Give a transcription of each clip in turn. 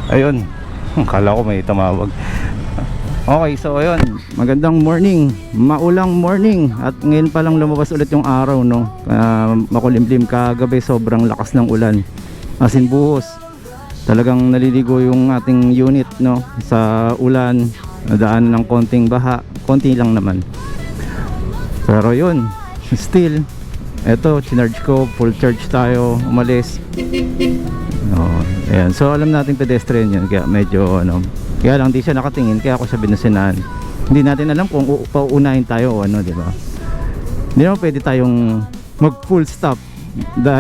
Ayun, kala ko may tumawag. Okay, so ayun, magandang morning, maulang morning. At ngayon pa lang lumabas ulit yung araw, no. Makulimlim, kagabi sobrang lakas ng ulan, as in buhos. Talagang naliligo yung ating unit, no, sa ulan. Nadaan ng konting baha, konti lang naman. Pero yun, still eto, chinarge ko, full charge tayo, umalis. Ayan, so alam natin pedestrian yun, kaya medyo ano, kaya lang di siya nakatingin, kaya ako siya binusinaan. Hindi natin alam kung pauunahin tayo o ano, di ba? Hindi naman pwede tayong mag full stop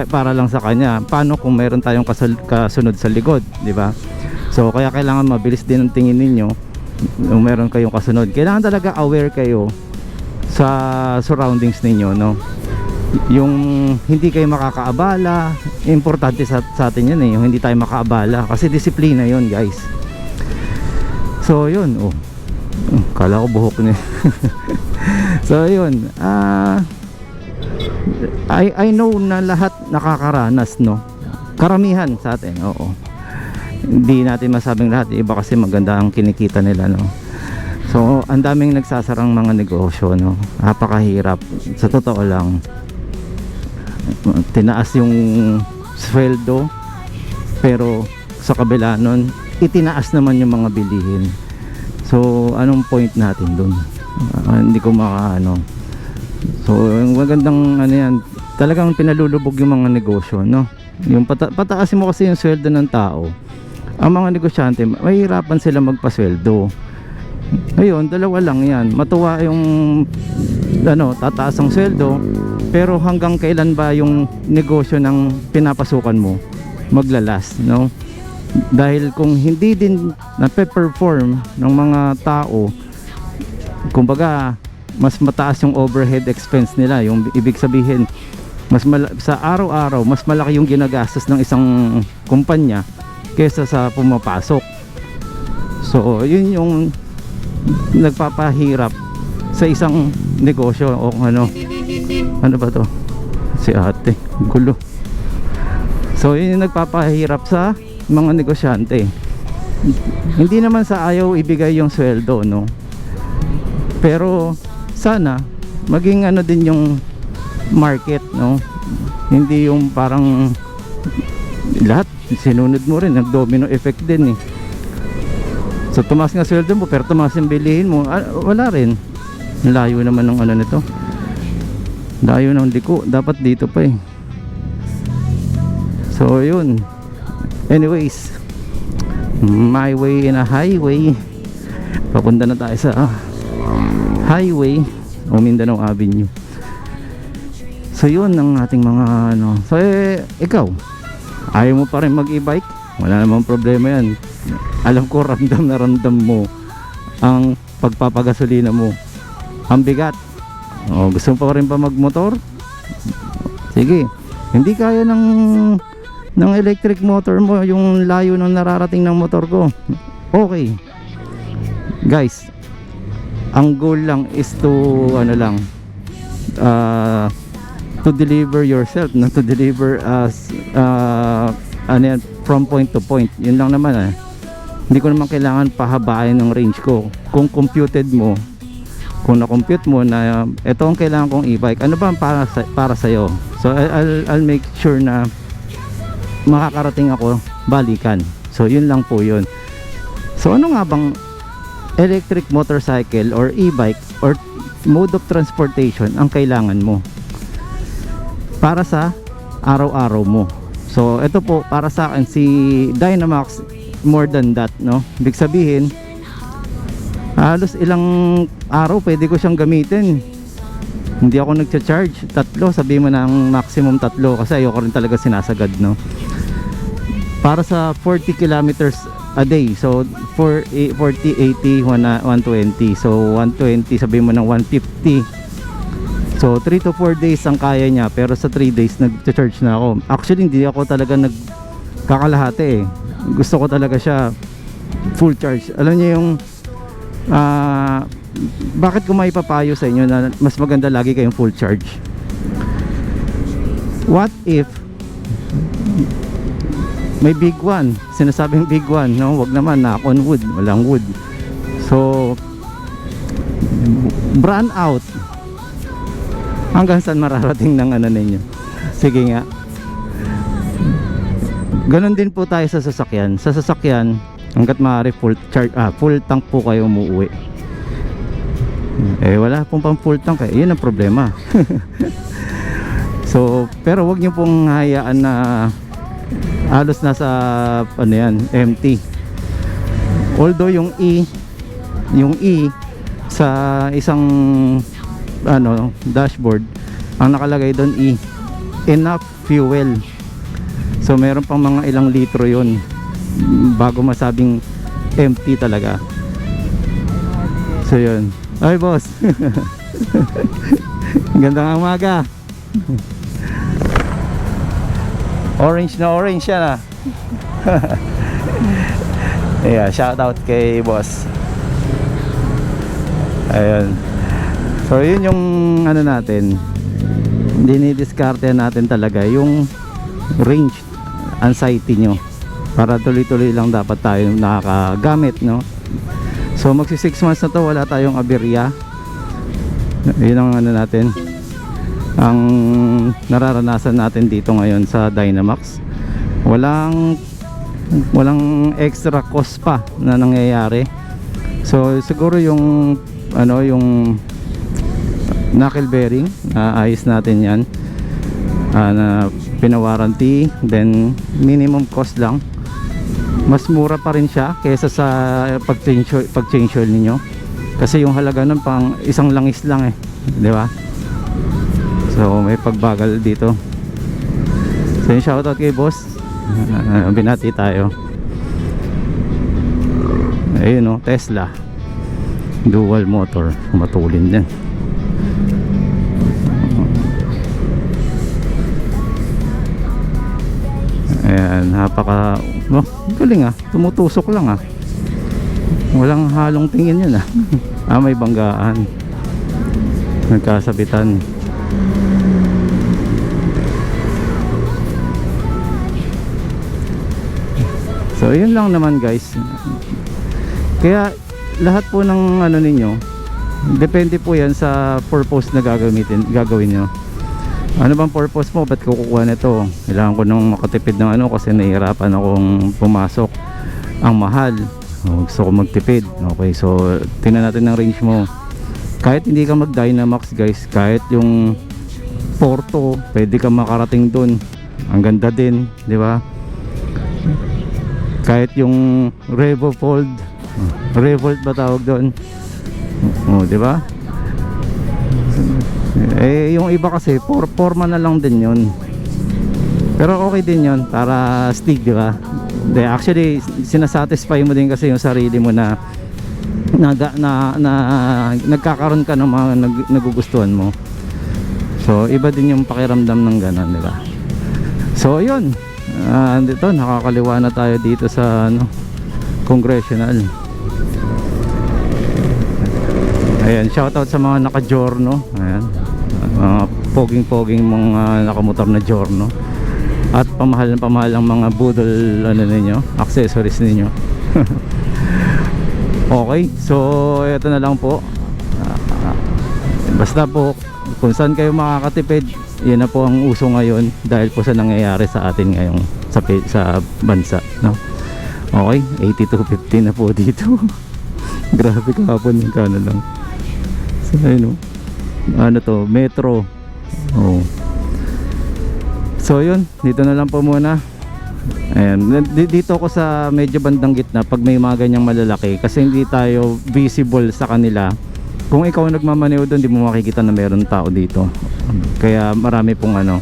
para lang sa kanya. Paano kung meron tayong kasunod sa likod, di ba? So kaya kailangan mabilis din ang tingin ninyo kung meron kayong kasunod. Kailangan talaga aware kayo sa surroundings ninyo, no? Yung hindi kayo makakaabala, importante sa atin yun eh, yung hindi tayo makaabala, kasi disiplina yun, guys. So yun, kala ko buhok niya. So yun, I know na lahat nakakaranas, no, karamihan sa atin, oo. Hindi natin masabing lahat, iba kasi maganda ang kinikita nila, no. So ang daming nagsasarang mga negosyo, no, napakahirap, sa totoo lang. Tinaas yung sweldo, pero sa kabila nun, itinaas naman yung mga bilihin. So anong point natin dun? Hindi ko makaano. So magandang ano yan, talagang pinalulubog yung mga negosyo, no? Yung pataasin mo kasi yung sweldo ng tao, ang mga negosyante mahirapan sila magpasweldo. Ngayon, dalawa lang yan, matuwa yung ano, tataas ang sweldo, pero hanggang kailan ba yung negosyo ng pinapasukan mo maglalas, no? Dahil kung hindi din nape-perform ng mga tao, kumbaga mas mataas yung overhead expense nila, yung ibig sabihin sa araw-araw mas malaki yung ginagastos ng isang kumpanya kaysa sa pumapasok. So yun yung nagpapahirap sa isang negosyo. O ano ba to, si ate, gulo. So yun yung nagpapahirap sa mga negosyante. Hindi naman sa ayaw ibigay yung sweldo, no, pero sana maging ano din yung market, no. Hindi yung parang lahat sinunod mo rin, nag-domino effect din eh. So tumaas nga sweldo mo pero tumaas yung bilihin mo, wala rin. Layo naman ng ano nito, layo ng liko, dapat dito pa eh. So yun, anyways, my way in a highway, papunta na tayo sa highway o Mindanao Avenue. So yun ang ating mga ano. So ikaw, ayaw mo pa rin mag e-bike, wala namang problema yan. Alam ko ramdam na ramdam mo ang pagpapagasolina mo, ang bigat. Gusto mo pa rin pa magmotor? Sige, hindi kaya ng electric motor mo yung layo ng nararating ng motor ko, okay guys, ang goal lang is to ano lang, to deliver yourself, not to deliver as ano yan, from point to point. Yun lang naman eh. Hindi ko naman kailangan pahabain ng range ko. Kung computed mo, kung na-compute mo na ito ang kailangan kong e-bike, ano ba ang para sa'yo? So I'll make sure na makakarating ako balikan. So yun lang po yun. So ano nga bang electric motorcycle or e-bike or mode of transportation ang kailangan mo para sa araw-araw mo? So ito po para sa akin, si Dynamax, more than that, no? Ibig sabihin halos ilang araw pwede ko siyang gamitin. Hindi ako nagcha-charge, 3, sabihin mo na ang maximum 3 kasi ayoko rin talaga sinasagad, no? Para sa 40 kilometers a day. So 40, 80, 120. So 120, sabihin mo ng 150. So 3 to 4 days ang kaya niya, pero sa 3 days nag-charge na ako. Actually hindi ako talaga nagkakalahati eh. Gusto ko talaga siya full charge. Alam niyo yung bakit ko maipapayo sa inyo na mas maganda lagi kayong full charge? What if may big one, sinasabing big one, no? Wag naman, knock on wood, walang wood. So brand out. Hanggang saan mararating ng ano ninyo? Sige nga. Ganon din po tayo sa sasakyan. Sa sasakyan, hanggat maaari full charge, full tank po kayo umuwi. Eh wala pong pang full tank, eh yun ang problema. So pero wag niyo pong hayaan na halos nasa ano yan, empty. Although yung E sa isang ano dashboard, ang nakalagay doon enough fuel. So meron pang mga ilang litro yun bago masabing empty talaga. So yun. Ay boss. Gandang umaga. Orange na orange yan ah. Yeah, shout out kay boss. Ayun. So yun yung ano natin, dinidiskarte natin talaga yung range anxiety nyo para tuloy-tuloy lang dapat tayo nakakagamit, no? So magsi 6 months na to, wala tayong aberya. Yun ang ano natin, ang nararanasan natin dito ngayon sa Dynamax. Walang extra cost pa na nangyayari. So siguro yung ano, yung knuckle bearing, ayos natin yan, na pinawarranty, then minimum cost lang. Mas mura pa rin siya kaysa sa pag-change oil ninyo, kasi yung halaga nun pang isang langis lang eh, di ba? So may pagbagal dito. So yung shoutout kay boss, binati tayo. Ayun no, Tesla dual motor, matulin din. Ayan, napaka galing ah, tumutusok lang ah, walang halong tingin yun ah. May banggaan, nagkasabitan. So yun lang naman guys. Kaya lahat po ng ano ninyo, depende po yan sa purpose na gagawin nyo. Ano bang purpose mo? Ba't kukuha nito? Kailangan ko nung makatipid ng ano kasi nahihirapan akong pumasok. Ang mahal. Gusto ko magtipid. Okay, so tingnan natin ng range mo. Kahit hindi ka mag Dynamax guys, kahit yung Porto, pwede ka makarating dun. Ang ganda din, di ba? Kahit yung Revolt ba tawag doon? Di ba? Eh yung iba kasi forma na lang din yun, pero okay din yun para stick, di ba? Actually sinasatisfy mo din kasi yung sarili mo na nagkakaroon ka ng mga nagugustuhan mo. So iba din yung pakiramdam ng ganon, di ba? So yun, dito nakakaliwa na tayo dito sa ano, Congressional. Ayan, shoutout sa mga naka-Giorno. Ayan, mga poging-poging mga nakamotor na Giorno. At pamahal ang mga budol ano ninyo, accessories ninyo. Okay, so ito na lang po. Basta po kung saan kayo makakatipid, yun na po ang uso ngayon dahil po sa nangyayari sa atin ngayong sa bansa, no? Okay, 82.50 na po dito. Grabe kahapon yung kano lang. So ayun, ano to, metro. Oh. So yun, dito na lang po muna. Ayan, dito ako sa medyo bandang gitna pag may mga ganyang malalaki, kasi hindi tayo visible sa kanila. Kung ikaw nagmamaneho doon, di mo makikita na meron tao dito. Kaya marami pong ano,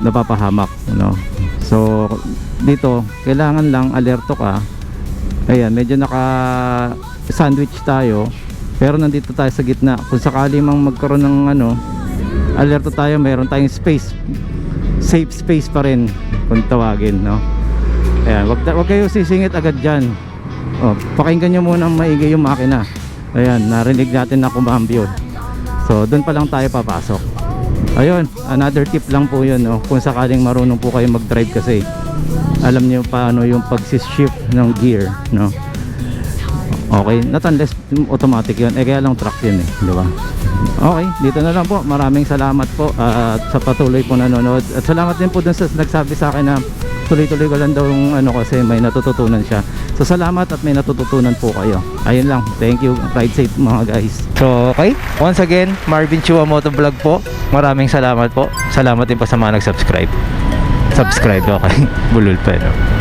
napapahamak, no? So dito kailangan lang alerto ka. Ayan, medyo naka sandwich tayo, pero nandito tayo sa gitna. Kung sakali mang magkaroon ng ano, alerto tayo, meron tayong space, safe space pa rin kung tawagin, no? Ayan, wag kayo sisingit agad dyan. Pakinggan nyo muna maigi yung makina. Ayan, narinig natin na kumambyo. So doon pa lang tayo papasok. Ayun, another tip lang po yun, no? Kung sakaling marunong po kayo mag drive, kasi alam niyo paano yung pag-shift ng gear, no? Okay, not unless automatic yun. Kaya lang truck yun di ba? Okay, dito na lang po. Maraming salamat po at sa patuloy po nanonood. At salamat din po dun sa nagsabi sa akin na tuloy-tuloy ko lang daw yung kasi may natututunan siya. So salamat at may natututunan po kayo. Ayun lang. Thank you. Ride safe mga guys. So okay, once again, Marvin Chua Motovlog po. Maraming salamat po. Salamat din po sa mga nag-subscribe. Subscribe, okay. Bulol pa, no?